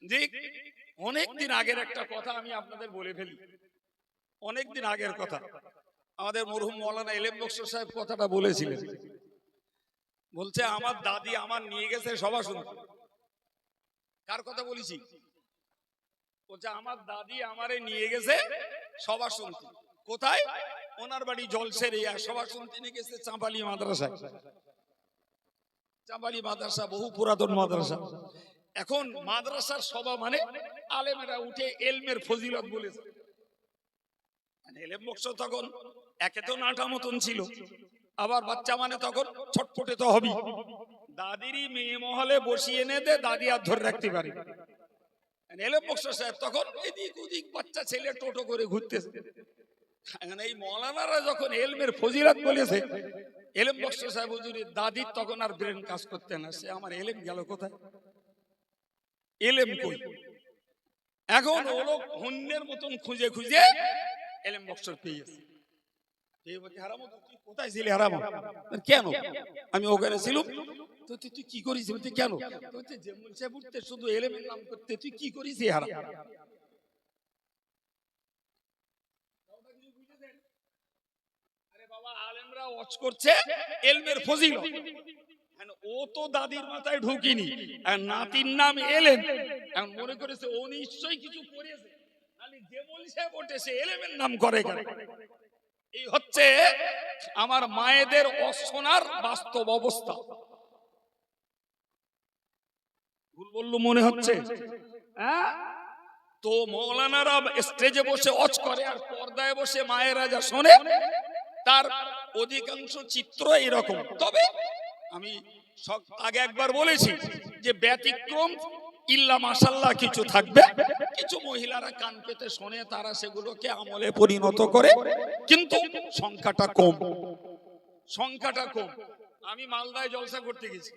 যে অনেকদিন আগের একটা কথা আমি আপনাদের বলে ফেলি, অনেকদিন আগের কথা। আমাদের মরহুম মৌলানা এলেম বক্স সাহেব কথাটা বলেছিলেন। বলছে আমার দাদি আমার নিয়ে গেছে সভা শুনতে। কার কথা বলেছি? বলছে আমার দাদি আমারে নিয়ে গেছে সভা শুনতে। কোথায়? ওনার বাড়ি জলসের সভা শুনতে নিয়ে গেছে চাঁপালি মাদ্রাসায়। চাঁপালি মাদ্রাসা বহু পুরাতন মাদ্রাসা। এখন মাদ্রাসার সভা মানে আলেমেরা উঠে এলমের ফজিলত বলেছে। এলেম বক্স তখন একে তো নাটা মতন ছিল, আবার বাচ্চা মানে তখন ছটফটে তো হবি। দাদিরই মেয়ে মহলে বসিয়ে এনে দে, দাদি আর ধরে রাখতে পারে। এলেম বক্স সাহেব তখন এদিক ওদিক বাচ্চা ছেলে টোটো করে ঘুরতেছে। এই মৌলানারা যখন এলমের ফজিলত বলেছে, এলেম বক্স সাহেব হুজুরের দাদির তখন আর ব্রেন কাজ করতে না। সে আমার এলেম গেল কোথায়? এলেম কই? এখন ও লোক হন্যের মতন খুঁজে খুঁজে এলেম বক্স পেয়েছে। কোথায় ছিলি হারাম? কেন? আমি ওখানে ছিলাম। তো তুই কি করিস? কেন? শুধু এলেমের নাম করতে তুই কি করিস? হারাম। আরে বাবা, আলেমরা ওয়াজ করছে এলমের ফজিলত। ও তো দাদির মাথায় ঢুকিনি, নাতির নাম এলেম। এখন মনে করেছে ও নিশ্চয়ই কিছু করেছে, যে বলছে ওঠে সে এলেমের নাম করে। এই হচ্ছে আমার মায়েদের অশোনার বাস্তব অবস্থা। ভুল বললু মনে হচ্ছে? তো মৌলানারা স্টেজে বসে ওয়াজ করে আর পর্দায় বসে মায়েরা যা শোনে, তার অধিকাংশ চিত্র এরকম। তবে আমি আগে একবার বলেছি যে ব্যতিক্রম ইল্লা মাশাআল্লাহ কিছু থাকবে। কিছু মহিলারা কান পেতে শোনে, তারা সেগুলোকে আমলে পরিণত করে, কিন্তু সংখ্যাটা কম, সংখ্যাটা কম। আমি মালদায় জলসা করতে গেছি,